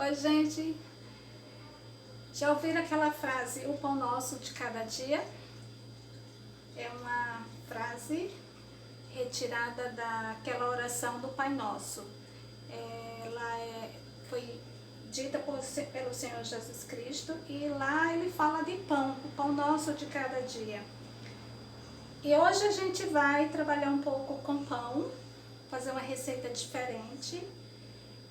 Oi, gente. Já ouviram aquela frase, o pão nosso de cada dia? É uma frase retirada daquela oração do Pai Nosso. Foi dita pelo Senhor Jesus Cristo e lá ele fala de pão, o pão nosso de cada dia. E hoje a gente vai trabalhar um pouco com pão, fazer uma receita diferente.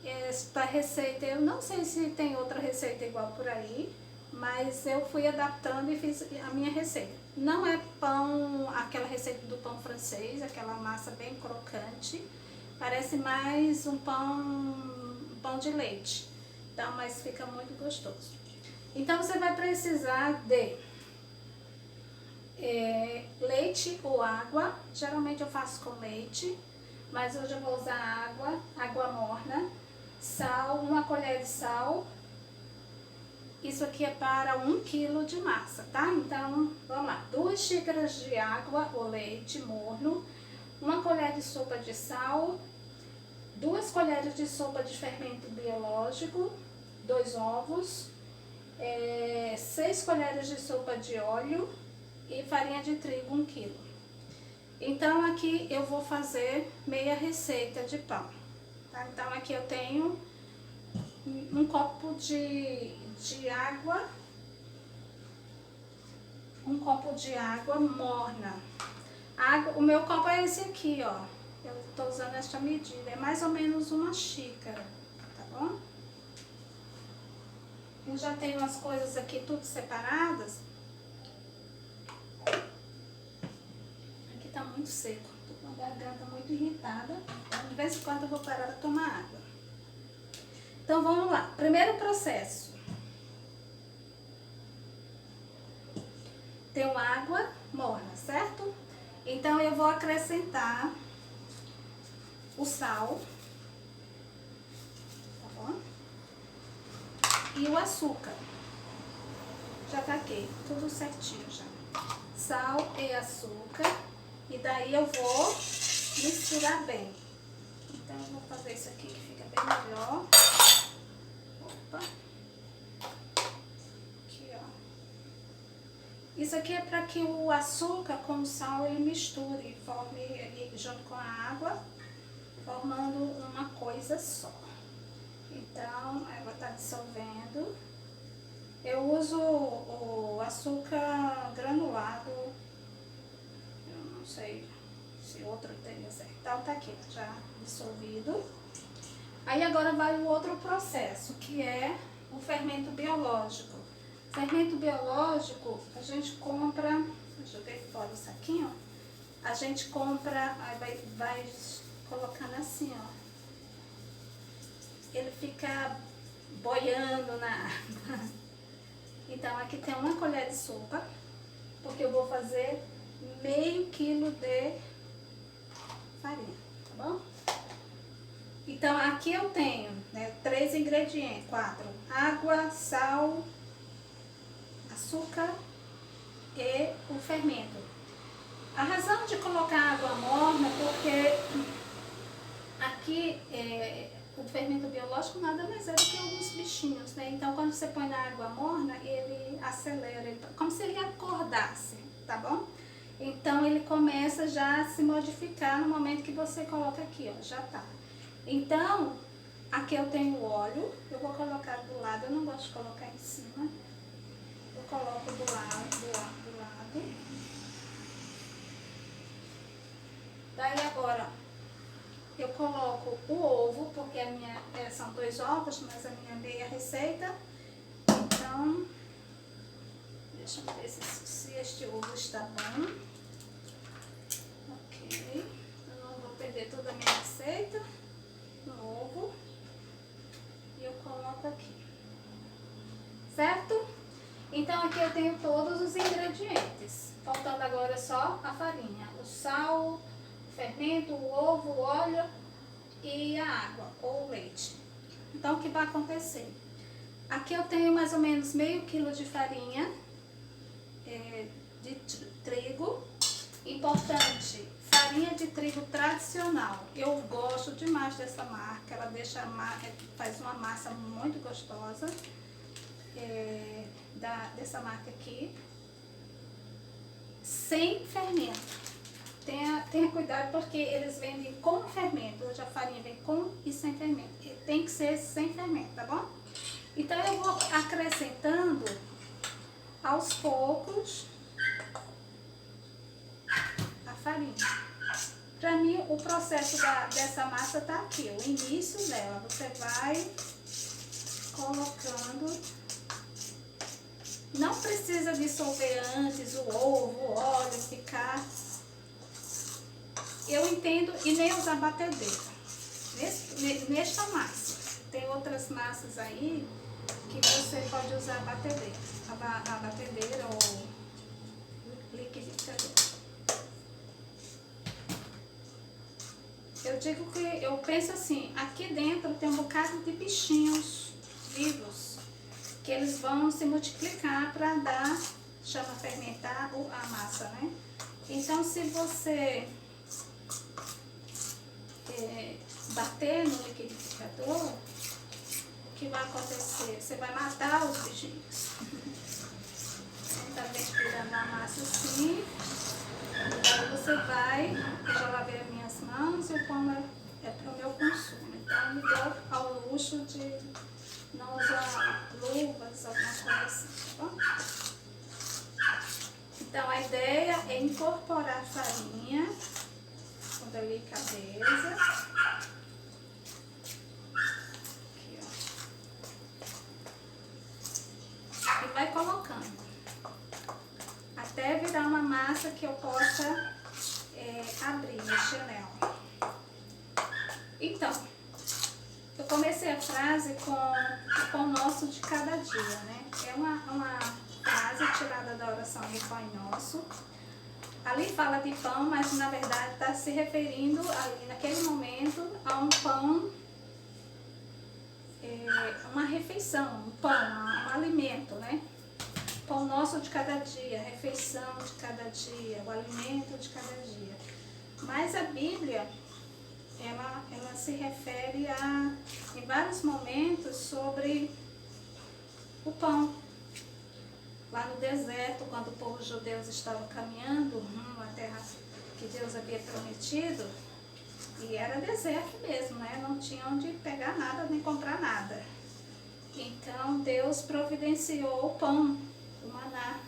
Esta receita, eu não sei se tem outra receita igual por aí, mas eu fui adaptando e fiz a minha receita. Não é pão, aquela receita do pão francês, aquela massa bem crocante, parece mais um pão de leite, então, mas fica muito gostoso. Então você vai precisar de leite ou água, geralmente eu faço com leite, mas hoje eu vou usar água morna, sal, 1 colher de sal. Isso aqui é para 1 quilo de massa, tá? Então, vamos lá. 2 xícaras de água ou leite morno, 1 colher de sopa de sal, 2 colheres de sopa de fermento biológico, 2 ovos, 6 colheres de sopa de óleo e farinha de trigo 1 quilo. Então, aqui eu vou fazer meia receita de pão. Tá? Então, aqui eu tenho um copo de água, morna. O meu copo é esse aqui, ó. Eu tô usando esta medida, é mais ou menos 1 xícara, tá bom? Eu já tenho as coisas aqui tudo separadas. Aqui tá muito seco, tô com a garganta muito irritada. Então, de vez em quando eu vou parar para tomar água. Então, vamos lá. Primeiro processo. Tenho água morna, certo? Então, eu vou acrescentar o sal, tá bom? E o açúcar. Já tá aqui, tudo certinho já. Sal e açúcar. E daí eu vou misturar bem. Então, eu vou fazer isso aqui que fica bem melhor. Opa. Aqui, ó. Isso aqui é para que o açúcar com o sal ele misture e forme junto com a água, formando uma coisa só. Então, a água tá dissolvendo. Eu uso o açúcar granulado. Eu não sei se outro tem certo. Então, tá aqui, já dissolvido. Aí agora vai o outro processo, que é o fermento biológico. Fermento biológico, a gente compra, eu joguei fora o saquinho, a gente compra, aí vai colocando assim, ó. Ele fica boiando na água. Então aqui tem 1 colher de sopa, porque eu vou fazer meio quilo de farinha, tá bom? Então, aqui eu tenho, né, 3 ingredientes, 4. Água, sal, açúcar e o fermento. A razão de colocar água morna é porque aqui o fermento biológico nada mais é do que alguns bichinhos, né? Então, quando você põe na água morna, ele acelera, como se ele acordasse, tá bom? Então, ele começa já a se modificar no momento que você coloca aqui, ó, já tá. Então, aqui eu tenho óleo, eu vou colocar do lado, eu não gosto de colocar em cima, eu coloco do lado. Daí agora, eu coloco o ovo, porque são 2 ovos, mas a minha meia receita, então, deixa eu ver se este ovo está bom. Ok, eu não vou perder toda a minha receita. No ovo e eu coloco aqui, certo? Então aqui eu tenho todos os ingredientes, faltando agora só a farinha, o sal, o fermento, o ovo, o óleo e a água ou o leite. Então o que vai acontecer? Aqui eu tenho mais ou menos meio quilo de farinha de trigo. Importante, farinha de trigo tradicional. Eu gosto demais dessa marca, ela faz uma massa muito gostosa, dessa marca aqui, sem fermento. Tenha cuidado porque eles vendem com fermento. Hoje a farinha vem com e sem fermento. E tem que ser sem fermento, tá bom? Então eu vou acrescentando aos poucos a farinha. Pra mim o processo dessa massa tá aqui, o início dela. Você vai colocando. Não precisa dissolver antes o ovo, o óleo, ficar. Eu entendo, e nem usar batedeira nesta massa. Tem outras massas aí que você pode usar a batedeira ou liquidificador. Eu penso assim, aqui dentro tem um bocado de bichinhos vivos, que eles vão se multiplicar para fermentar a massa, né? Então, se você bater no liquidificador, o que vai acontecer? Você vai matar os bichinhos. Tá misturando a massa assim, aí você vai, eu já lavei as minhas mãos e o pão é para o meu consumo. Então, me dou ao luxo de não usar luvas, alguma coisa assim, tá bom? Então, a ideia é incorporar a farinha com delicadeza. Aqui, ó. E vai colocando. Até virar uma massa que eu possa abrir, mexer nela. Então, eu comecei a frase com o pão nosso de cada dia, né? É uma frase tirada da oração do Pai Nosso. Ali fala de pão, mas na verdade está se referindo ali naquele momento a um pão, uma refeição, um pão, um alimento, né? Pão nosso de cada dia, a refeição de cada dia, o alimento de cada dia. Mas a Bíblia, ela se refere em vários momentos sobre o pão. Lá no deserto, quando o povo judeu estava caminhando rumo à terra que Deus havia prometido, e era deserto mesmo, né? Não tinha onde pegar nada, nem comprar nada. Então Deus providenciou o pão, o maná.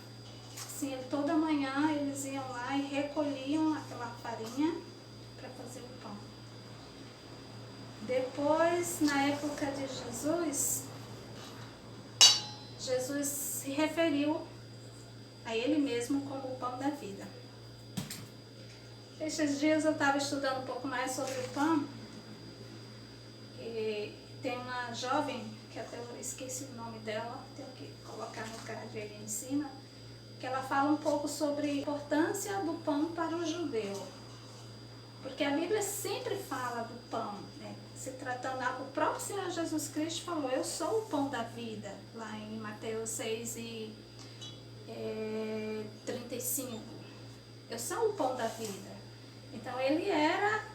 Assim, toda manhã eles iam lá e recolhiam aquela farinha para fazer o pão. Depois, na época de Jesus se referiu a ele mesmo como o pão da vida. Estes dias eu estava estudando um pouco mais sobre o pão e tem uma jovem, que até eu esqueci o nome dela, tenho que colocar no card aí em cima, que ela fala um pouco sobre a importância do pão para o judeu. Porque a Bíblia sempre fala do pão, né? Se tratando, o próprio Senhor Jesus Cristo falou, eu sou o pão da vida, lá em Mateus 6:35. Eu sou o pão da vida. Então ele era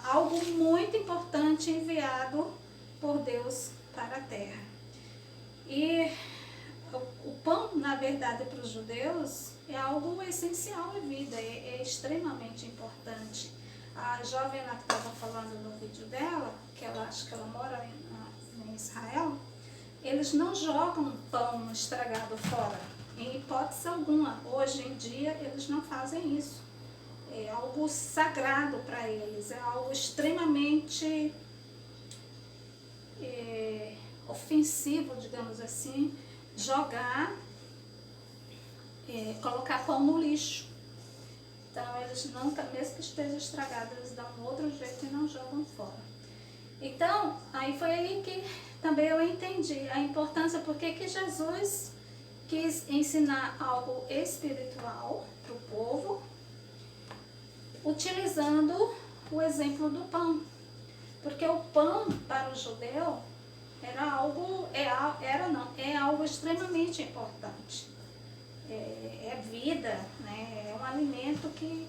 algo muito importante enviado por Deus para a terra. E o pão, na verdade, para os judeus é algo essencial em vida, é extremamente importante. A jovem lá que estava falando no vídeo dela, que ela acho que ela mora em Israel, eles não jogam pão estragado fora, em hipótese alguma. Hoje em dia eles não fazem isso. É algo sagrado para eles, é algo extremamente ofensivo, digamos assim, colocar pão no lixo. Então eles não, mesmo que esteja estragado, eles dão um outro jeito e não jogam fora. Então, aí foi aí que também eu entendi a importância, porque que Jesus quis ensinar algo espiritual para o povo, utilizando o exemplo do pão. Porque o pão para o judeu é algo extremamente importante. é vida, né? É um alimento que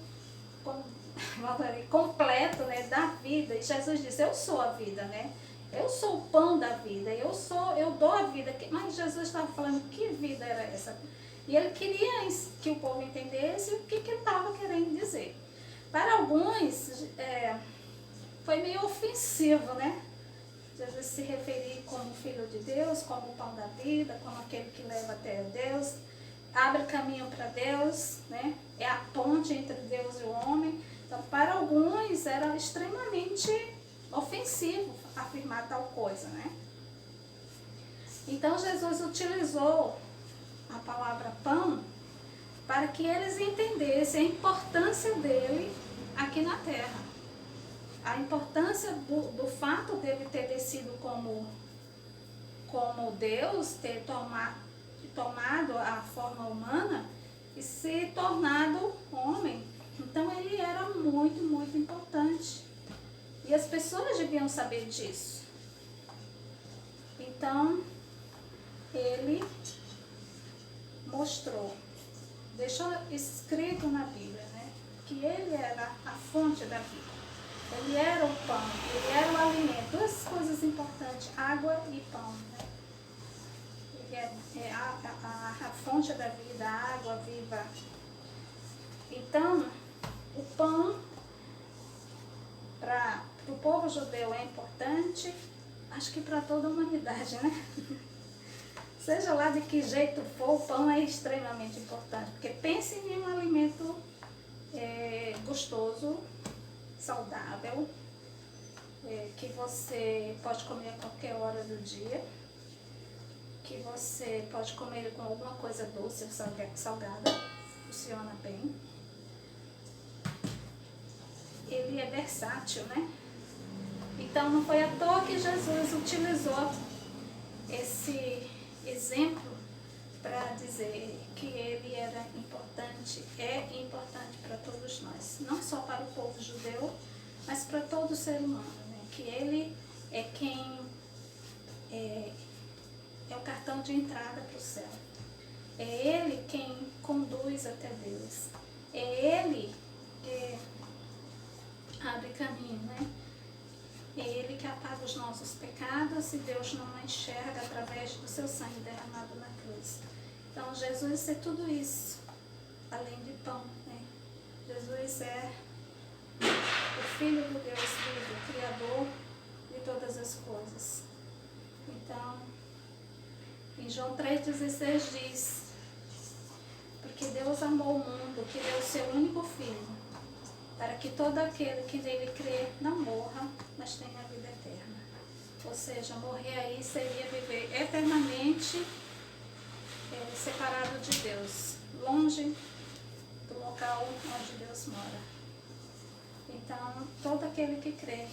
completo, né, da vida. E Jesus disse, eu sou a vida, né? Eu sou o pão da vida, eu dou a vida. Mas Jesus estava falando que vida era essa? E ele queria que o povo entendesse o que ele estava querendo dizer. Para alguns, foi meio ofensivo, né? Jesus se referir como filho de Deus, como o pão da vida, como aquele que leva até Deus, abre caminho para Deus, né? É a ponte entre Deus e o homem. Então, para alguns, era extremamente ofensivo afirmar tal coisa, né? Então, Jesus utilizou a palavra pão para que eles entendessem a importância dele aqui na terra. A importância do fato dele ter descido como Deus, ter tomado a forma humana e se tornado homem. Então ele era muito, muito importante. E as pessoas deviam saber disso. Então, ele mostrou, deixou escrito na Bíblia, né, que ele era a fonte da vida. Ele era o pão, ele era o alimento. Duas coisas importantes, água e pão, né? Ele é a fonte da vida, a água viva. Então, o pão para o povo judeu é importante, acho que para toda a humanidade, né? Seja lá de que jeito for, o pão é extremamente importante, porque pense em um alimento gostoso, saudável, que você pode comer a qualquer hora do dia, que você pode comer com alguma coisa doce ou salgada, funciona bem. Ele é versátil, né? Então não foi à toa que Jesus utilizou esse exemplo para dizer que ele era importante, é importante para todos nós, não só para o povo judeu, mas para todo ser humano, né? Que ele é quem é o cartão de entrada para o céu, é ele quem conduz até Deus, é ele que abre caminho, né? É ele que apaga os nossos pecados e Deus não enxerga através do seu sangue derramado na cruz. Então, Jesus é tudo isso, além de pão, né? Jesus é o Filho do Deus vivo, o Criador de todas as coisas. Então, em João 3,16 diz, porque Deus amou o mundo, que deu o seu único Filho, para que todo aquele que nele crê não morra, mas tenha a vida eterna. Ou seja, morrer aí seria viver eternamente separado de Deus, longe do local onde Deus mora. Então, todo aquele que crê,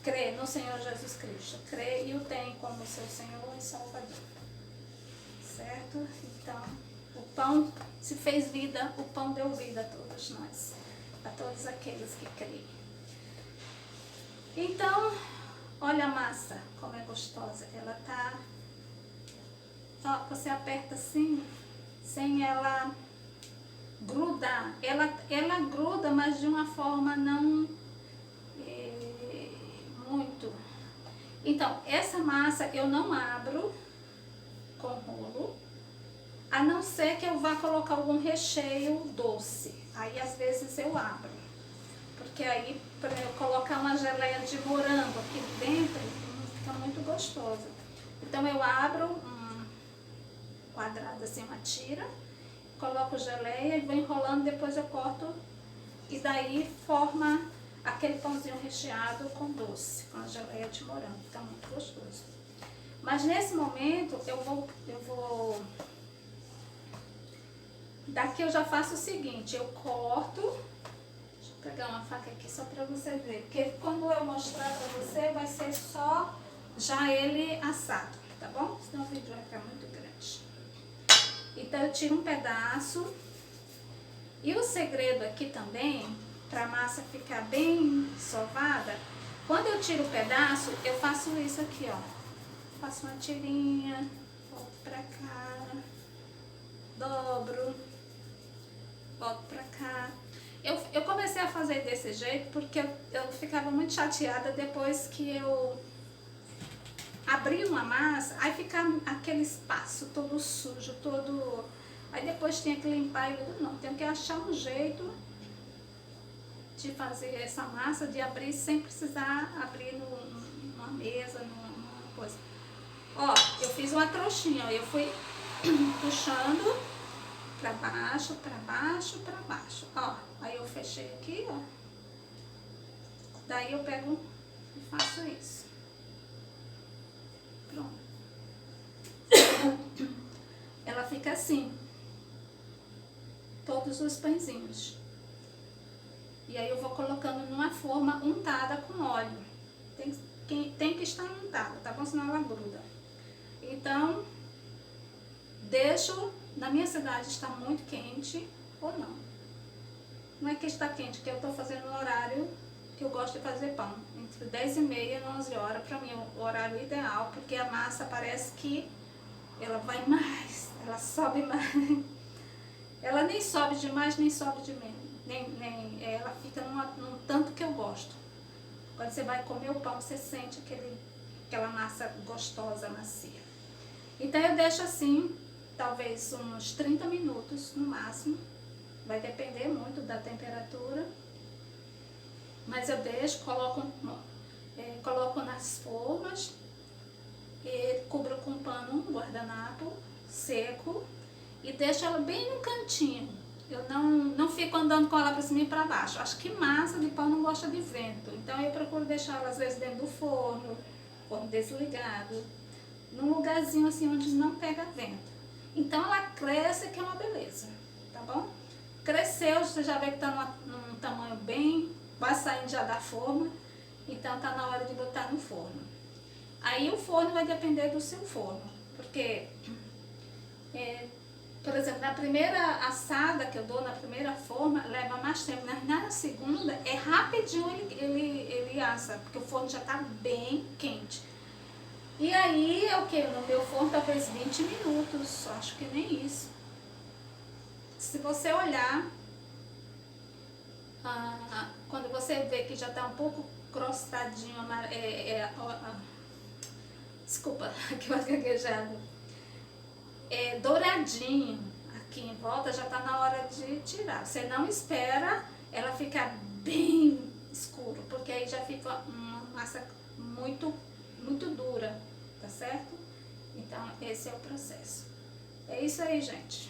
crê no Senhor Jesus Cristo, crê e o tem como seu Senhor e Salvador. Certo? Então, o pão se fez vida, o pão deu vida a todos nós, a todos aqueles que creem. Então, olha a massa, como é gostosa. Ela tá, ó, você aperta assim, sem ela grudar. Ela gruda, mas de uma forma não muito. Então, essa massa eu não abro com rolo, a não ser que eu vá colocar algum recheio doce. Aí às vezes eu abro, porque aí para eu colocar uma geleia de morango aqui dentro fica muito gostoso. Então eu abro um quadrado assim, uma tira, coloco geleia e vou enrolando, depois eu corto e daí forma aquele pãozinho recheado com doce, com a geleia de morango, fica muito gostoso. Mas nesse momento eu vou daqui eu já faço o seguinte, eu corto, deixa eu pegar uma faca aqui só para você ver, porque quando eu mostrar para você vai ser só já ele assado, tá bom? Senão o vídeo vai ficar muito grande. Então eu tiro um pedaço, e o segredo aqui também, para a massa ficar bem sovada, quando eu tiro o pedaço, eu faço isso aqui, ó, faço uma tirinha, outro pra cá, dobro, boto pra cá. Eu comecei a fazer desse jeito porque eu ficava muito chateada depois que eu abri uma massa, aí ficava aquele espaço todo sujo, todo... Aí depois tinha que limpar e eu digo, não, tenho que achar um jeito de fazer essa massa, de abrir sem precisar abrir numa mesa, numa coisa. Ó, eu fiz uma trouxinha, ó, eu fui puxando pra baixo, pra baixo, pra baixo, ó. Aí eu fechei aqui, ó. Daí eu pego e faço isso. Pronto. Ela fica assim. Todos os pãezinhos. E aí eu vou colocando numa forma untada com óleo. Tem que estar untada, tá bom? Senão ela gruda. Então, deixo... Na minha cidade está muito quente ou não. Não é que está quente, que eu estou fazendo no horário que eu gosto de fazer pão. Entre 10h30 e 11 horas, para mim é o horário ideal, porque a massa parece que ela vai mais, ela sobe mais. Ela nem sobe demais, nem sobe de menos. Ela fica num tanto que eu gosto. Quando você vai comer o pão, você sente aquela massa gostosa, macia. Então eu deixo assim, talvez uns 30 minutos no máximo. Vai depender muito da temperatura. Mas eu deixo, coloco nas formas e cubro com pano, um guardanapo seco e deixo ela bem no cantinho. Eu não fico andando com ela para cima e para baixo. Acho que massa de pão não gosta de vento. Então eu procuro deixar ela às vezes dentro do forno desligado, num lugarzinho assim onde não pega vento. Então ela cresce, que é uma beleza, tá bom? Cresceu, você já vê que tá num tamanho bem, vai saindo já da forma, então tá na hora de botar no forno. Aí o forno vai depender do seu forno, porque, por exemplo, na primeira assada que eu dou, na primeira forma, leva mais tempo, mas na segunda é rapidinho ele assa, porque o forno já tá bem quente. E aí é o que? No meu forno talvez 20 minutos, acho que nem isso. Se você olhar, quando você vê que já está um pouco crostadinho, desculpa, que eu gaguejado, douradinho aqui em volta, já está na hora de tirar. Você não espera ela ficar bem escuro, porque aí já fica uma massa muito dura, tá certo? Então esse é o processo. É isso aí, gente.